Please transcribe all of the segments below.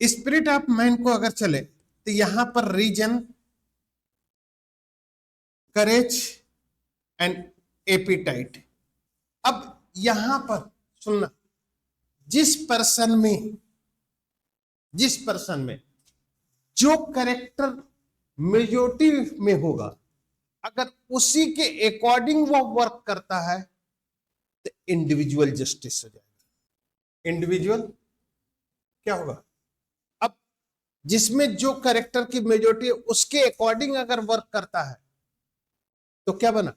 Spirit of man को अगर चले तो यहां पर रीजन, करेज एंड एपिटाइट। अब यहां पर सुनना, जिस पर्सन में जो कैरेक्टर मेजोरिटी में होगा, अगर उसी के अकॉर्डिंग वो वर्क करता है तो इंडिविजुअल जस्टिस हो जाएगा। इंडिविजुअल क्या होगा? अब जिसमें जो कैरेक्टर की मेजोरिटी है उसके अकॉर्डिंग अगर वर्क करता है तो क्या बना?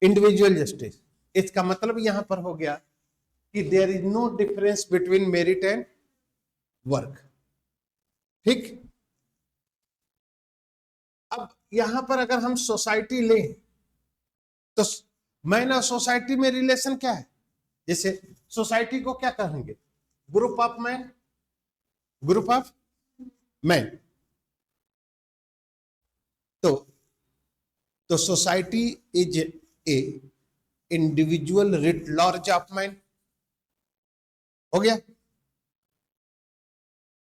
Individual justice. इसका मतलब यहां पर हो गया कि there is no difference between merit and work. ठीक। अब यहां पर अगर हम सोसाइटी लें तो मैन और सोसाइटी में रिलेशन क्या है? जैसे सोसाइटी को क्या कहेंगे? Group of man, group of man. तो society is a individual writ large of man. हो गया?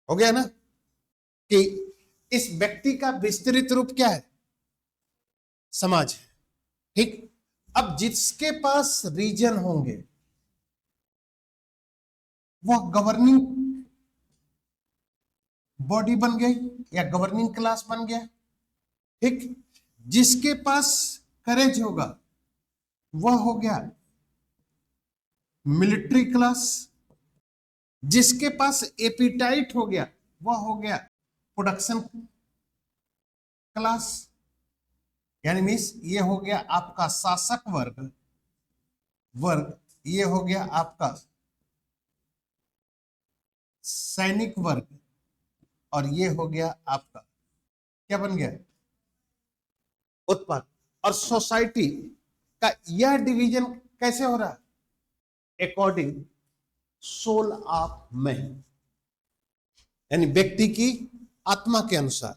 हो गया ना कि इस व्यक्ति का विस्तृत रूप क्या है? समाज है। ठीक। अब जिसके पास रीजन होंगे वह गवर्निंग बॉडी बन गई या गवर्निंग क्लास बन गया। ठीक। जिसके पास करेज होगा वह हो गया मिलिट्री क्लास। जिसके पास एपिटाइट हो गया वह हो गया प्रोडक्शन क्लास। यानी मीन्स ये हो गया आपका शासक वर्ग, ये हो गया आपका सैनिक वर्ग, और ये हो गया आपका क्या बन गया? उत्पाद। और सोसाइटी का यह डिवीजन कैसे हो रहा है? अकॉर्डिंग सोल ऑफ मैन, यानी व्यक्ति की आत्मा के अनुसार।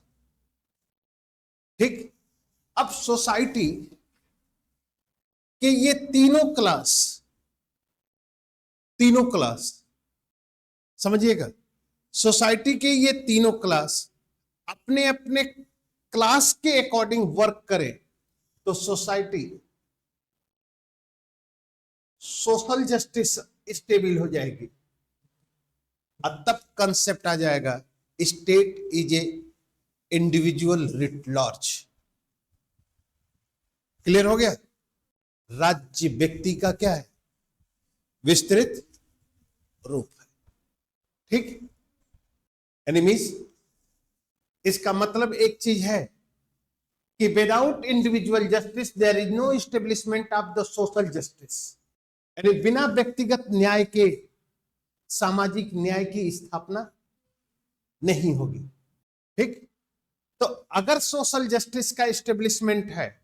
ठीक। अब सोसाइटी के ये तीनों क्लास समझिएगा, सोसाइटी के ये तीनों क्लास अपने अपने क्लास के अकॉर्डिंग वर्क करे तो सोसाइटी सोशल जस्टिस स्टेबल हो जाएगी। और तब कंसेप्ट आ जाएगा state is a individual writ large. Clear हो गया? राज्य व्यक्ति का क्या है? विस्तृत रूप है। ठीक। यानी मीन्स इसका मतलब एक चीज है कि without individual justice there is no establishment of the social justice. यानी बिना व्यक्तिगत न्याय के सामाजिक न्याय की स्थापना नहीं होगी। ठीक। तो अगर सोशल जस्टिस का एस्टेब्लिशमेंट है,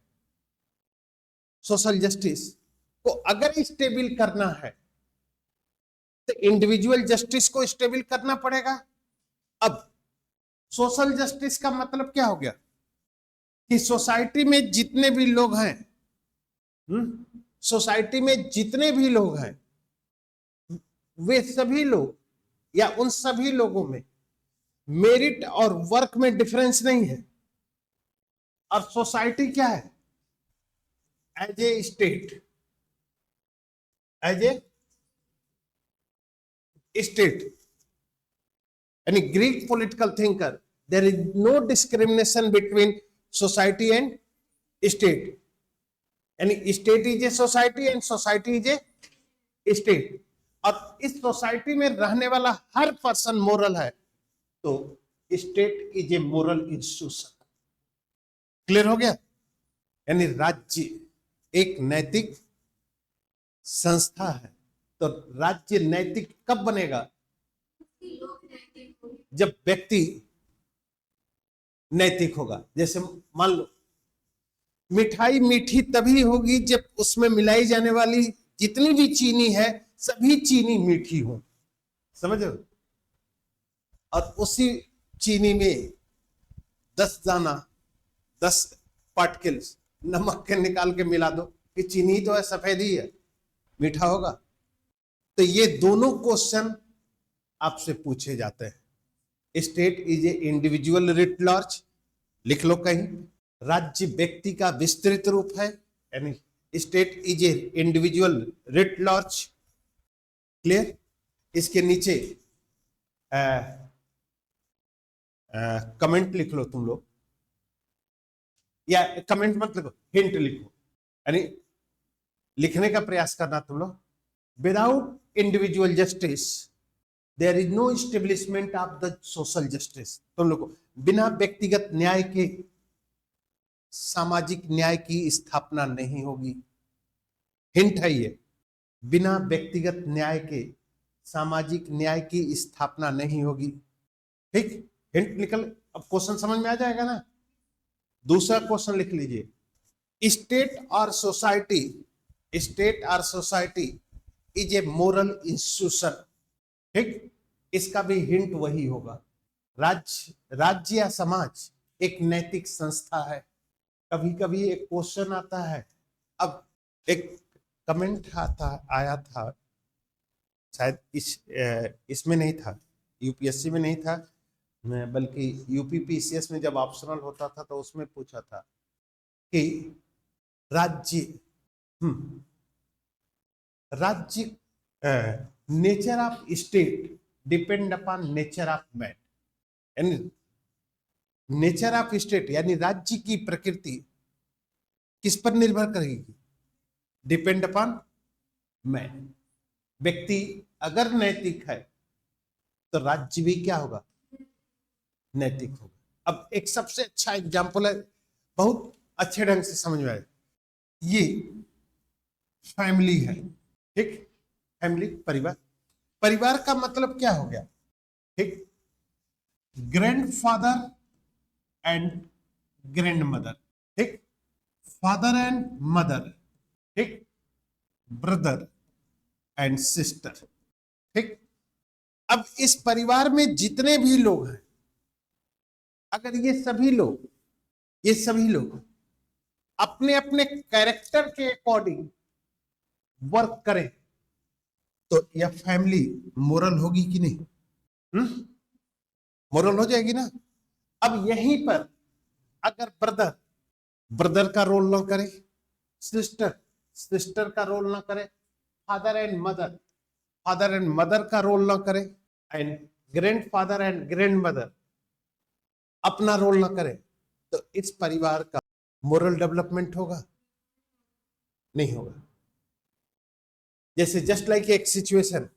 सोशल जस्टिस को अगर स्टेबल करना है तो इंडिविजुअल जस्टिस को स्टेबल करना पड़ेगा। अब सोशल जस्टिस का मतलब क्या हो गया कि सोसाइटी में जितने भी लोग हैं, सोसाइटी में जितने भी लोग हैं वे सभी लोग या उन सभी लोगों में मेरिट और वर्क में डिफरेंस नहीं है। और सोसाइटी क्या है? एज ए स्टेट, यानी Greek political thinker, there is no discrimination between society and state. यानी state is a society and society is a state. और इस सोसाइटी में रहने वाला हर पर्सन मोरल है तो state is A moral institution. Clear हो गया? यानी राज्य एक नैतिक संस्था है। तो राज्य नैतिक कब बनेगा? जब व्यक्ति नैतिक होगा। जैसे मान लो मिठाई मीठी तभी होगी जब उसमें मिलाई जाने वाली जितनी भी चीनी है सभी चीनी मीठी हो। समझ रहे हो? और उसी चीनी में 10 दाना 10 पार्टिकल्स नमक के निकाल के मिला दो कि चीनी तो है, सफेद ही है, मीठा होगा? तो ये दोनों क्वेश्चन आपसे पूछे जाते हैं। State is a individual writ large, लिख लो कहीं। राज्य व्यक्ति का विस्तृत रूप है, यानी state is a individual writ large. Clear? इसके नीचे कमेंट लिख लो तुम लोग, या कमेंट मत लिखो, हिंट लिखो, यानी लिखने का प्रयास करना तुम लोग। Without individual justice there is no establishment of the social justice. तुम लोग को बिना व्यक्तिगत न्याय के सामाजिक न्याय की स्थापना नहीं होगी। हिंट है ये, बिना व्यक्तिगत न्याय के सामाजिक न्याय की स्थापना नहीं होगी। ठीक, हिंट निकल, अब क्वेश्चन समझ में आ जाएगा ना। दूसरा क्वेश्चन लिख लीजिए, स्टेट और society is A moral institution. ठीक, इसका भी हिंट वही होगा। राज्य या समाज एक नैतिक संस्था है। कभी कभी एक क्वेश्चन आता है, अब एक कमेंट आया था, शायद इसमें नहीं था, यूपीएससी में नहीं था, बल्कि यूपीपीसीएस में जब ऑप्शनल होता था तो उसमें पूछा था कि राज्य nature of state depend upon nature of man, यानी नेचर ऑफ स्टेट यानी राज्य की प्रकृति किस पर निर्भर करेगी? Depend upon man. व्यक्ति अगर नैतिक है तो राज्य भी क्या होगा? नैतिक होगा। अब एक सबसे अच्छा एग्जाम्पल है, बहुत अच्छे ढंग से समझ में आए, ये फैमिली है। ठीक, फैमिली परिवार। परिवार का मतलब क्या हो गया? ठीक, ग्रैंडफादर एंड ग्रैंड मदर। ठीक, फादर एंड मदर। ठीक, ब्रदर एंड सिस्टर। ठीक, अब इस परिवार में जितने भी लोग हैं, अगर ये सभी लोग अपने अपने कैरेक्टर के अकॉर्डिंग वर्क करें तो यह फैमिली मोरल होगी कि नहीं? मोरल हो जाएगी ना। अब यहीं पर अगर ब्रदर का रोल ना करे, सिस्टर का रोल ना करे, फादर एंड मदर का रोल ना करे, and grandfather and grand mother अपना रोल ना करे, तो इस परिवार का मोरल डेवलपमेंट होगा? नहीं होगा। जैसे जस्ट लाइक एक सिचुएशन,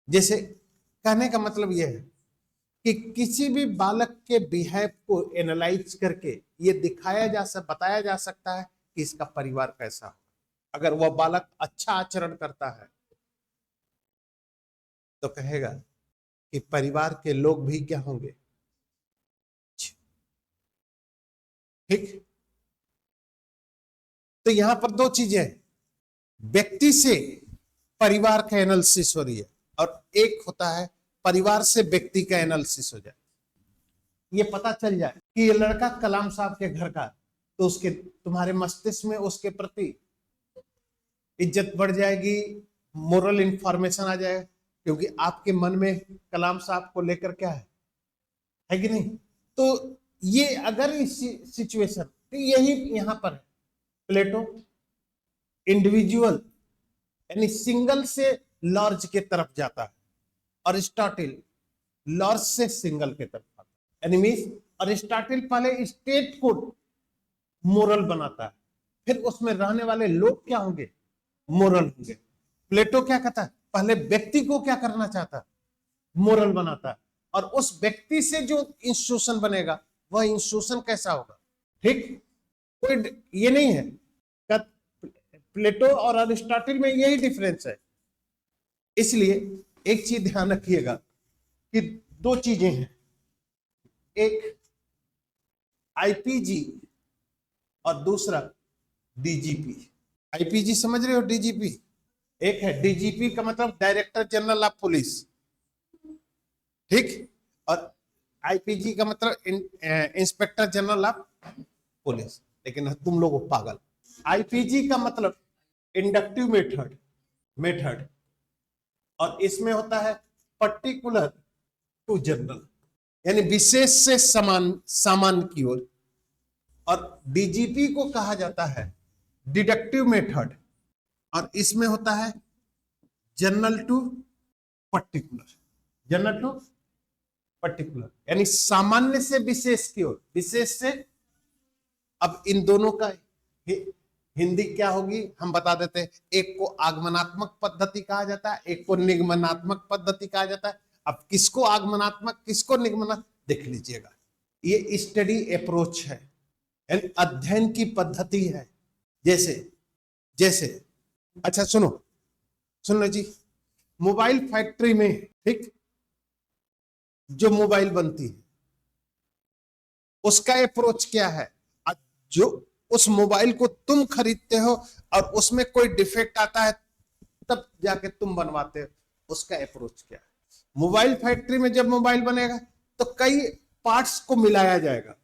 जैसे कहने का मतलब यह है कि किसी भी बालक के बिहेव को एनालाइज करके ये बताया जा सकता है कि इसका परिवार कैसा हो। अगर वह बालक अच्छा आचरण करता है तो कहेगा कि परिवार के लोग भी क्या होंगे? ठीक, तो यहां पर दो चीजें हैं, व्यक्ति से परिवार का एनालिसिस हो रही है और एक होता है परिवार से व्यक्ति का एनालिसिस हो जाए। ये पता चल जाए कि ये लड़का कलाम साहब के घर का, तो उसके तुम्हारे मस्तिष्क में उसके प्रति इज्जत बढ़ जाएगी, मोरल इंफॉर्मेशन आ जाएगा, क्योंकि आपके मन में कलाम साहब को लेकर क्या है कि नहीं? तो ये अगर इस सिचुएशन, तो यही यहां पर है। प्लेटो इंडिविजुअल यानी सिंगल से लार्ज के तरफ जाता है, अरिस्टोटल लार्ज से सिंगल के तरफ आता है। यानी मींस अरिस्टोटल पहले स्टेट को मोरल बनाता है, फिर उसमें रहने वाले लोग क्या होंगे? मोरल होंगे। प्लेटो क्या कहता है? पहले व्यक्ति को क्या करना चाहता है? मोरल बनाता है, और उस व्यक्ति से जो इंस्टीट्यूशन बनेगा वह इंस्टीट्यूशन कैसा होगा? ठीक, कोई ये नहीं है, प्लेटो और अरिस्टोटल में यही डिफरेंस है। इसलिए एक चीज ध्यान रखिएगा कि दो चीजें हैं, एक आईपीजी और दूसरा डीजीपी। आईपीजी समझ रहे हो? डीजीपी एक है, डीजीपी का मतलब डायरेक्टर जनरल ऑफ पुलिस। ठीक, और आईपीजी का मतलब इंस्पेक्टर जनरल ऑफ पुलिस। लेकिन तुम लोग पागल, आईपीजी का मतलब इंडक्टिव मेथड, और इसमें होता है पर्टिकुलर टू जनरल, यानी विशेष से सामान्य की ओर। और डीजीपी को कहा जाता है डिडक्टिव मेथड, और इसमें होता है general to particular, general to particular, यानी सामान्य से विशेष की ओर, विशेष से। अब इन दोनों का हिंदी क्या होगी हम बता देते हैं। एक को आगमनात्मक पद्धति कहा जाता है, एक को निगमनात्मक पद्धति कहा जाता है। अब किसको आगमनात्मक किसको निगमनात्मक देख लीजिएगा। ये स्टडी अप्रोच है, यानी अध्ययन की पद्धति है। जैसे जैसे अच्छा सुन लो जी, मोबाइल फैक्ट्री में, ठीक, जो मोबाइल बनती है उसका अप्रोच क्या है। जो उस मोबाइल को तुम खरीदते हो और उसमें कोई डिफेक्ट आता है तब जाके तुम बनवाते हो, उसका अप्रोच क्या है। मोबाइल फैक्ट्री में जब मोबाइल बनेगा तो कई पार्ट्स को मिलाया जाएगा,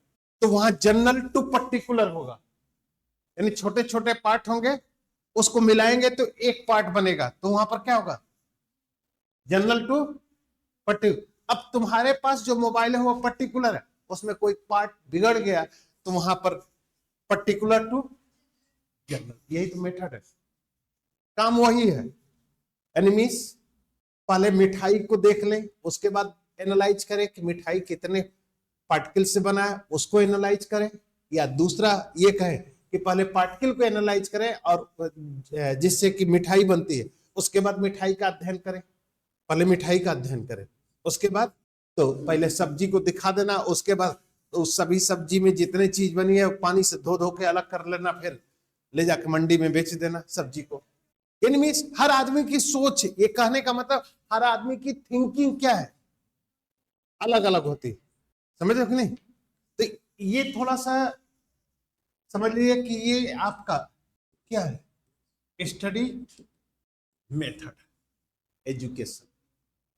तो वहां जनरल टू पर्टिकुलर होगा, यानी छोटे छोटे पार्ट होंगे, उसको मिलाएंगे तो एक पार्ट बनेगा, तो वहां पर क्या होगा, जनरल टू पर्टिकुलर। अब तुम्हारे पास जो मोबाइल है वो पर्टिकुलर है, उसमें कोई पार्ट बिगड़ गया तो वहां पर पर्टिकुलर टू जनरल, यही तो मेथड है, काम वही है। एनिमीज पहले मिठाई को देख लें, उसके बाद एनालाइज करें कि मिठाई कितने पार्टिकल से बना है, उसको एनालाइज करें। या दूसरा ये कहें कि पहले पार्टिकल को एनालाइज करें और जिससे कि मिठाई बनती है, उसके बाद मिठाई का अध्ययन करें। पहले मिठाई का अध्ययन करें, उसके बाद तो पहले सब्जी को दिखा देना, उसके बाद तो सभी सब्जी में जितने चीज बनी है पानी से धो के अलग कर लेना, फिर ले जाके मंडी में बेच देना सब्जी को। यानी हर आदमी की सोच, ये कहने का मतलब हर आदमी की थिंकिंग क्या है, अलग अलग होती, समझ रहे हो कि नहीं। तो ये थोड़ा सा समझ लीजिए कि ये आपका क्या है, स्टडी मेथड एजुकेशन।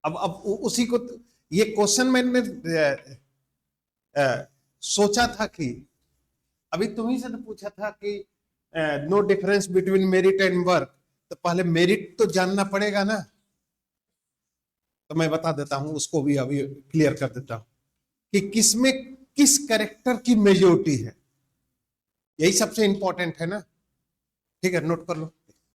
अब उसी को ये क्वेश्चन मैंने सोचा था कि अभी तुम्ही से तो पूछा था कि no difference between merit and work, तो पहले मेरिट तो जानना पड़ेगा ना, तो मैं बता देता हूं, उसको भी अभी क्लियर कर देता हूं कि किसमें किस कैरेक्टर की मेजोरिटी है, यही सबसे इंपॉर्टेंट है ना। ठीक है, नोट कर लो।